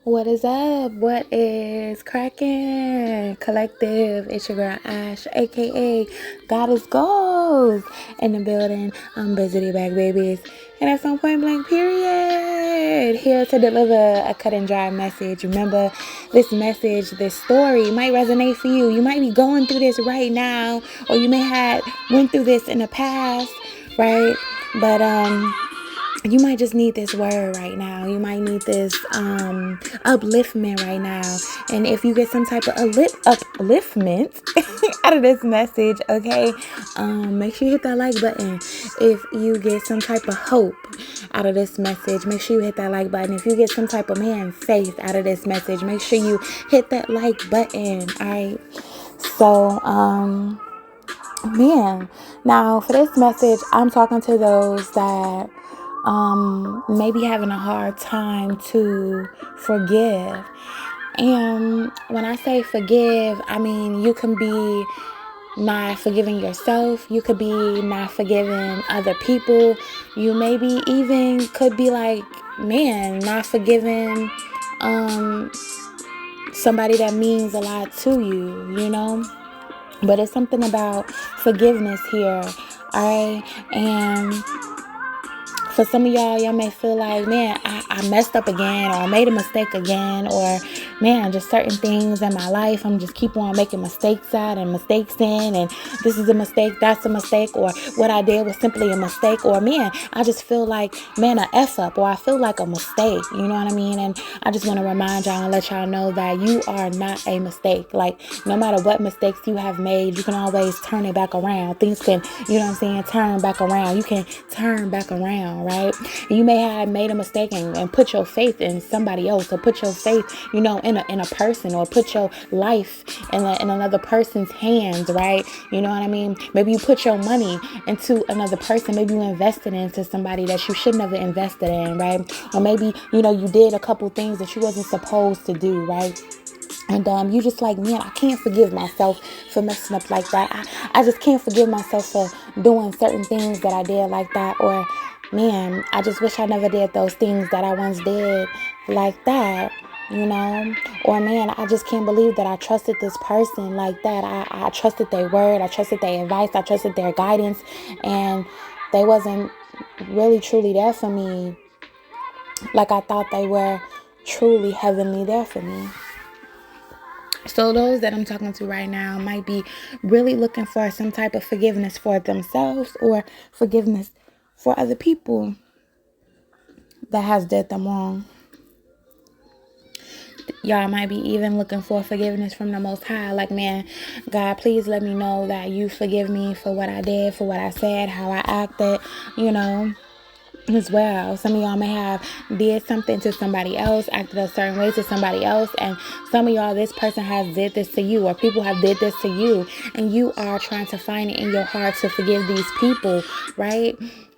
What is up? What is cracking? Collective, it's your girl Ash, aka Goddess Goals, in the building. I'm Busy Back Babies, and at some point blank period, here to deliver a cut and dry message. Remember, this message, this story might resonate for you. You might be going through this right now, or you may have went through this in the past, right? But you might just need this word right now. You might need this upliftment right now. And if you get some type of upliftment out of this message, okay, make sure you hit that like button. If you get some type of hope out of this message, make sure you hit that like button. If you get some type of faith out of this message, make sure you hit that like button. All right. So, now for this message, I'm talking to those that maybe having a hard time to forgive. And when I say forgive, I mean you can be not forgiving yourself. You could be not forgiving other people. You maybe even could be like, not forgiving somebody that means a lot to you, you know? But it's something about forgiveness here, all right? And for some of y'all may feel like, I messed up again, or I made a mistake again, or just certain things in my life, I'm just keep on making mistakes out and mistakes in, and this is a mistake, that's a mistake, or what I did was simply a mistake, or I just feel like, a F up, or I feel like a mistake, you know what I mean? And I just want to remind y'all and let y'all know that you are not a mistake. Like, no matter what mistakes you have made, you can always turn it back around. Things can, turn back around. You can turn back around, right? You may have made a mistake and put your faith in somebody else, or put your faith, in a person, or put your life in another person's hands, right? You know what I mean? Maybe you put your money into another person. Maybe you invested into somebody that you should never invested in, right? Or maybe, you did a couple things that you wasn't supposed to do, right? And you just like, I can't forgive myself for messing up like that. I just can't forgive myself for doing certain things that I did like that. Or, I just wish I never did those things that I once did like that, Or, I just can't believe that I trusted this person like that. I trusted their word. I trusted their advice. I trusted their guidance. And they wasn't really, truly there for me like I thought they were truly heavenly there for me. So those that I'm talking to right now might be really looking for some type of forgiveness for themselves, or forgiveness for other people that has did them wrong. Y'all might be even looking for forgiveness from the Most High. Like, God, please let me know that you forgive me for what I did, for what I said, how I acted, as well. Some of y'all may have did something to somebody else, acted a certain way to somebody else, and some of y'all, this person has did this to you, or people have did this to you, and you are trying to find it in your heart to forgive these people, right?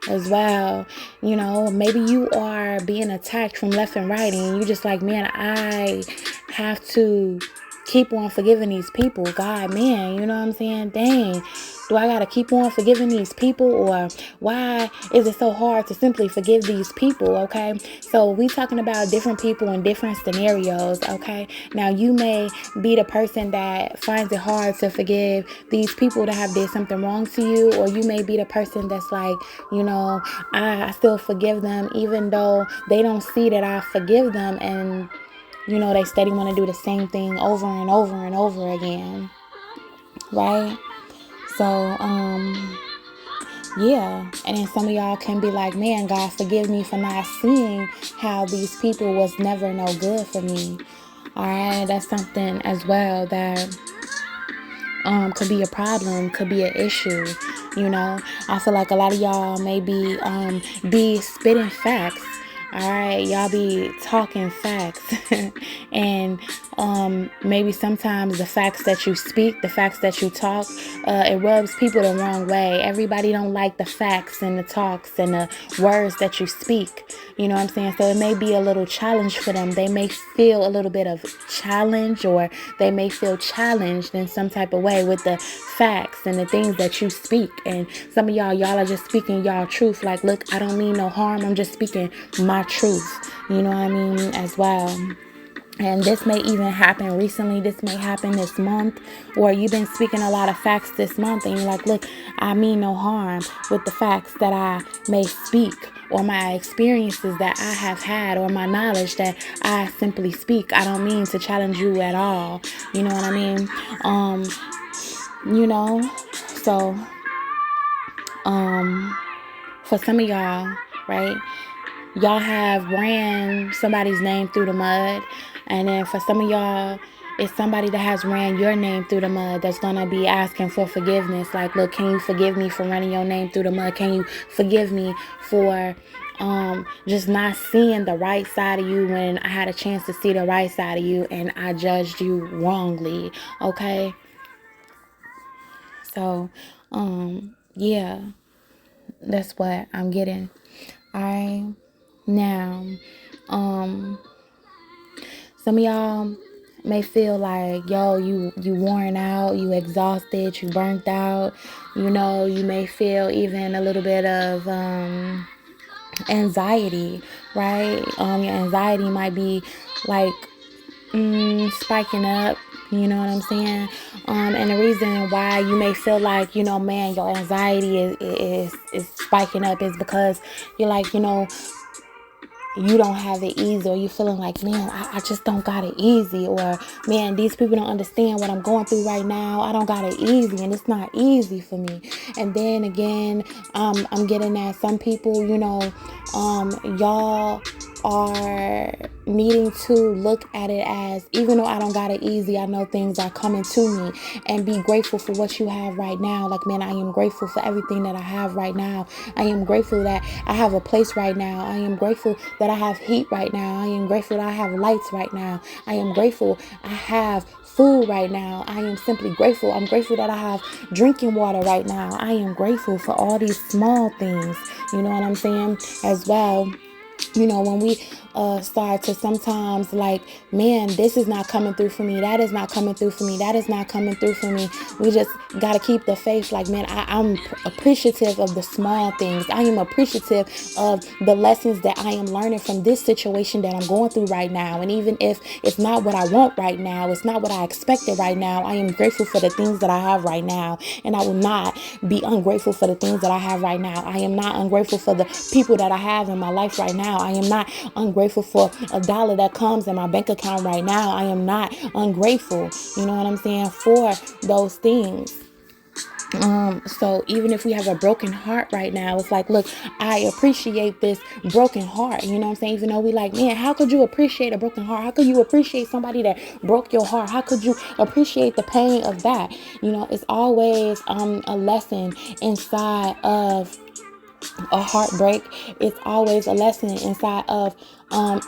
As well, maybe you are being attacked from left and right, and you just like, I have to keep on forgiving these people. God, you know what I'm saying? Dang, do I gotta keep on forgiving these people? Or why is it so hard to simply forgive these people? Okay, so we talking about different people in different scenarios. Okay, now you may be the person that finds it hard to forgive these people that have did something wrong to you, or you may be the person that's like, I still forgive them even though they don't see that I forgive them, and they steady want to do the same thing over and over and over again, right? So, yeah. And then some of y'all can be like, God, forgive me for not seeing how these people was never no good for me. All right. That's something as well that could be a problem, could be an issue. I feel like a lot of y'all may be spitting facts. All right, y'all be talking facts, and maybe sometimes the facts that you speak, the facts that you talk, it rubs people the wrong way. Everybody don't like the facts and the talks and the words that you speak. You know what I'm saying? So it may be a little challenge for them. They may feel a little bit of challenge, or they may feel challenged in some type of way with the facts and the things that you speak. And some of y'all are just speaking y'all truth. Like, look, I don't mean no harm. I'm just speaking my truth. You know what I mean? As well. And this may even happen recently. This may happen this month, or you've been speaking a lot of facts this month, and you're like, look, I mean no harm with the facts that I may speak, or my experiences that I have had, or my knowledge that I simply speak. I don't mean to challenge you at all. You know what I mean? You know, so for some of y'all, right? Y'all have ran somebody's name through the mud, and then for some of y'all, it's somebody that has ran your name through the mud that's gonna be asking for forgiveness. Like, look, can you forgive me for running your name through the mud? Can you forgive me for just not seeing the right side of you when I had a chance to see the right side of you and I judged you wrongly? Okay, so yeah, that's what I'm getting. All right, now some of y'all may feel like, yo, you worn out, you exhausted, you burnt out. You know, you may feel even a little bit of anxiety, right? Your anxiety might be like spiking up. You know what I'm saying? And the reason why you may feel like, you know, man, your anxiety is spiking up is because you're like, you know, you don't have it easy, or you feeling like, man, I just don't got it easy, or man, these people don't understand what I'm going through right now. I don't got it easy, and it's not easy for me. And then again, I'm getting at some people, you know, y'all are needing to look at it as, even though I don't got it easy, I know things are coming to me, and be grateful for what you have right now. Like, man, I am grateful for everything that I have right now. I am grateful that I have a place right now. I am grateful that I have heat right now. I am grateful that I have lights right now. I am grateful I have food right now. I am simply grateful. I'm grateful that I have drinking water right now. I am grateful for all these small things, you know what I'm saying, as well. You know, when we start to sometimes like, man, this is not coming through for me, that is not coming through for me, that is not coming through for me, we just got to keep the faith. Like, man, I'm appreciative of the small things. I am appreciative of the lessons that I am learning from this situation that I'm going through right now. And even if it's not what I want right now, it's not what I expected right now, I am grateful for the things that I have right now. And I will not be ungrateful for the things that I have right now. I am not ungrateful for the people that I have in my life right now. I am not ungrateful for a dollar that comes in my bank account right now. I am not ungrateful, you know what I'm saying, for those things. So even if we have a broken heart right now, it's like, look, I appreciate this broken heart. You know what I'm saying? Even though we like, man, how could you appreciate a broken heart? How could you appreciate somebody that broke your heart? How could you appreciate the pain of that? You know, it's always a lesson inside of a heartbreak. It's always a lesson inside of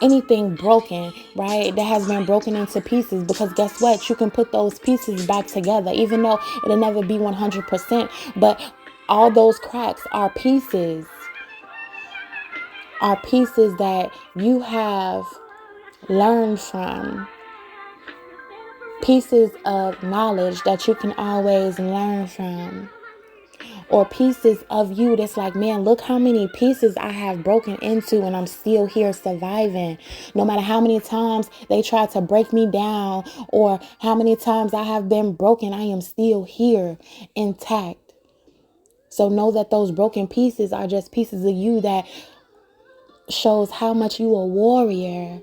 anything broken, right? That has been broken into pieces, because guess what? You can put those pieces back together, even though it'll never be 100%. But all those cracks are pieces that you have learned from, pieces of knowledge that you can always learn from, or pieces of you that's like, man, look how many pieces I have broken into and I'm still here surviving. No matter how many times they try to break me down, or how many times I have been broken, I am still here intact. So know that those broken pieces are just pieces of you that shows how much you a warrior.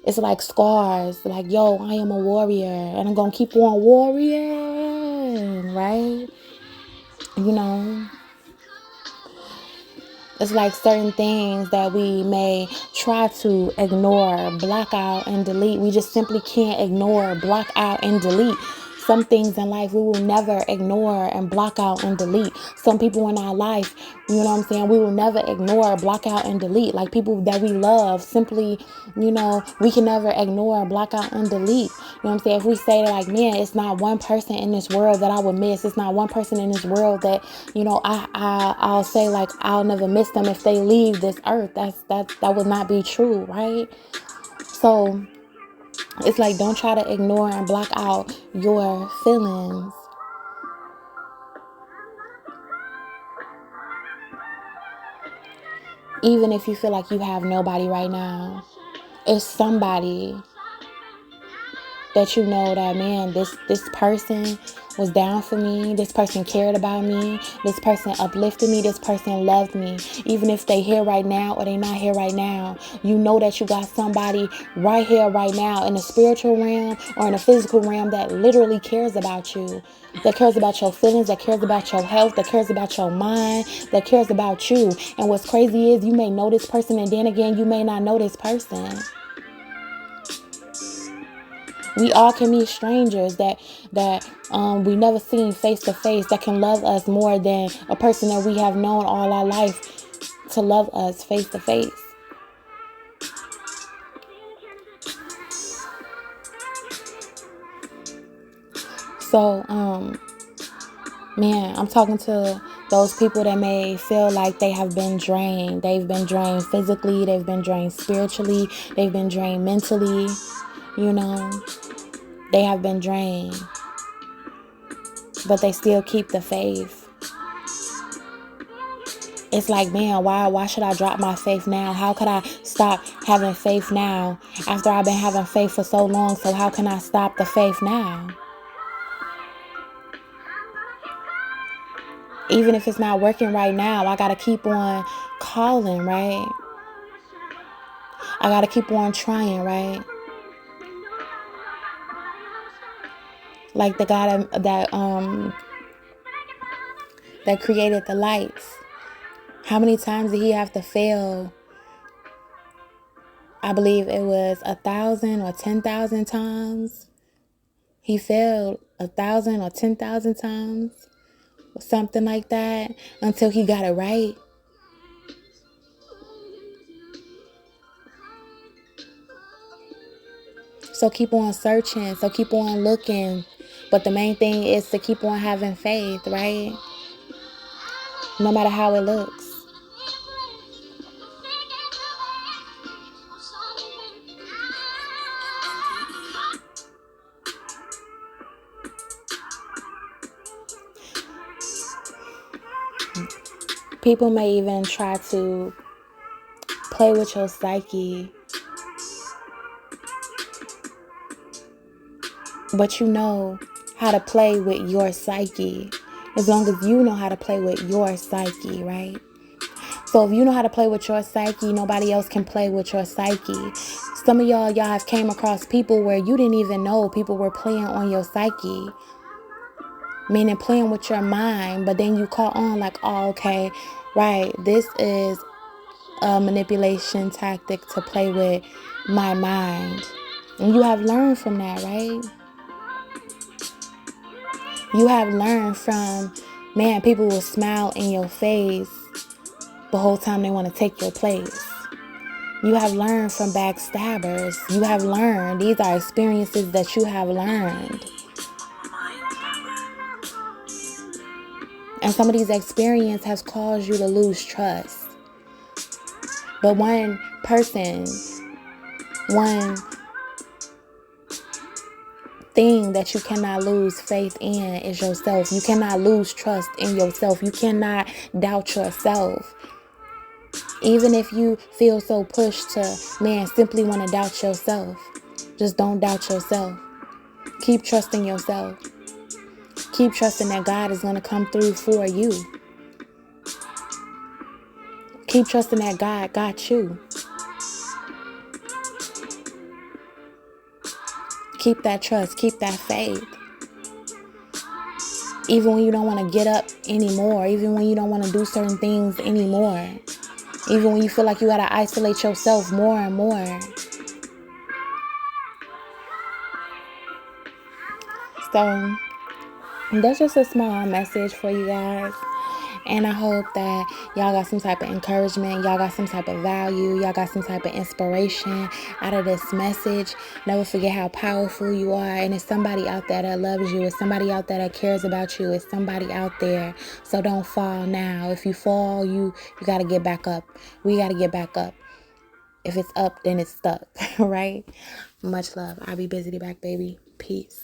It's like scars, like, yo, I am a warrior and I'm gonna keep on warrioring, right? You know, it's like certain things that we may try to ignore, block out, and delete. We just simply can't ignore, block out, and delete. Some things in life we will never ignore and block out and delete. Some people in our life, you know what I'm saying, we will never ignore, block out, and delete. Like people that we love, simply, you know, we can never ignore, block out, and delete. You know what I'm saying? If we say like, man, it's not one person in this world that I would miss. It's not one person in this world that, you know, I'll say like, I'll never miss them if they leave this earth. That would not be true, right? So it's like, don't try to ignore and block out your feelings. Even if you feel like you have nobody right now, it's somebody that you know that, man, this person was down for me. This person cared about me. This person uplifted me. This person loved me. Even if they here right now or they not here right now, you know that you got somebody right here right now in the spiritual realm or in the physical realm that literally cares about you, that cares about your feelings, that cares about your health, that cares about your mind, that cares about you. And what's crazy is you may know this person, and then again, you may not know this person. We all can meet strangers that we never seen face to face, that can love us more than a person that we have known all our life to love us face to face. So, man, I'm talking to those people that may feel like they have been drained. They've been drained physically. They've been drained spiritually. They've been drained mentally. You know, they have been drained, but they still keep the faith. It's like, man, why should I drop my faith now? How could I stop having faith now after I've been having faith for so long? So how can I stop the faith now? Even if it's not working right now, I got to keep on calling, right? I got to keep on trying, right? Like the God that created the lights. How many times did he have to fail? I believe it was 1,000 or 10,000 times. He failed 1,000 or 10,000 times. Something like that, until he got it right. So keep on searching. So keep on looking. But the main thing is to keep on having faith, right? No matter how it looks. People may even try to play with your psyche. But you know how to play with your psyche. As long as you know how to play with your psyche, right? So if you know how to play with your psyche, nobody else can play with your psyche. Some of y'all have came across people where you didn't even know people were playing on your psyche. Meaning playing with your mind, but then you caught on like, oh, okay, right, this is a manipulation tactic to play with my mind. And you have learned from that, right? You have learned from, man, people will smile in your face the whole time they want to take your place. You have learned from backstabbers. You have learned. These are experiences that you have learned. And some of these experiences has caused you to lose trust. But one person, one thing that you cannot lose faith in is yourself. You cannot lose trust in yourself. You cannot doubt yourself. Even if you feel so pushed to, man, simply want to doubt yourself, just don't doubt yourself. Keep trusting yourself. Keep trusting that God is going to come through for you. Keep trusting that God got you. Keep that trust. Keep that faith. Even when you don't want to get up anymore. Even when you don't want to do certain things anymore. Even when you feel like you got to isolate yourself more and more. So that's just a small message for you guys. And I hope that y'all got some type of encouragement. Y'all got some type of value. Y'all got some type of inspiration out of this message. Never forget how powerful you are. And it's somebody out there that loves you. It's somebody out there that cares about you. It's somebody out there. So don't fall now. If you fall, you got to get back up. We got to get back up. If it's up, then it's stuck. Right? Much love. I'll be busy back, baby. Peace.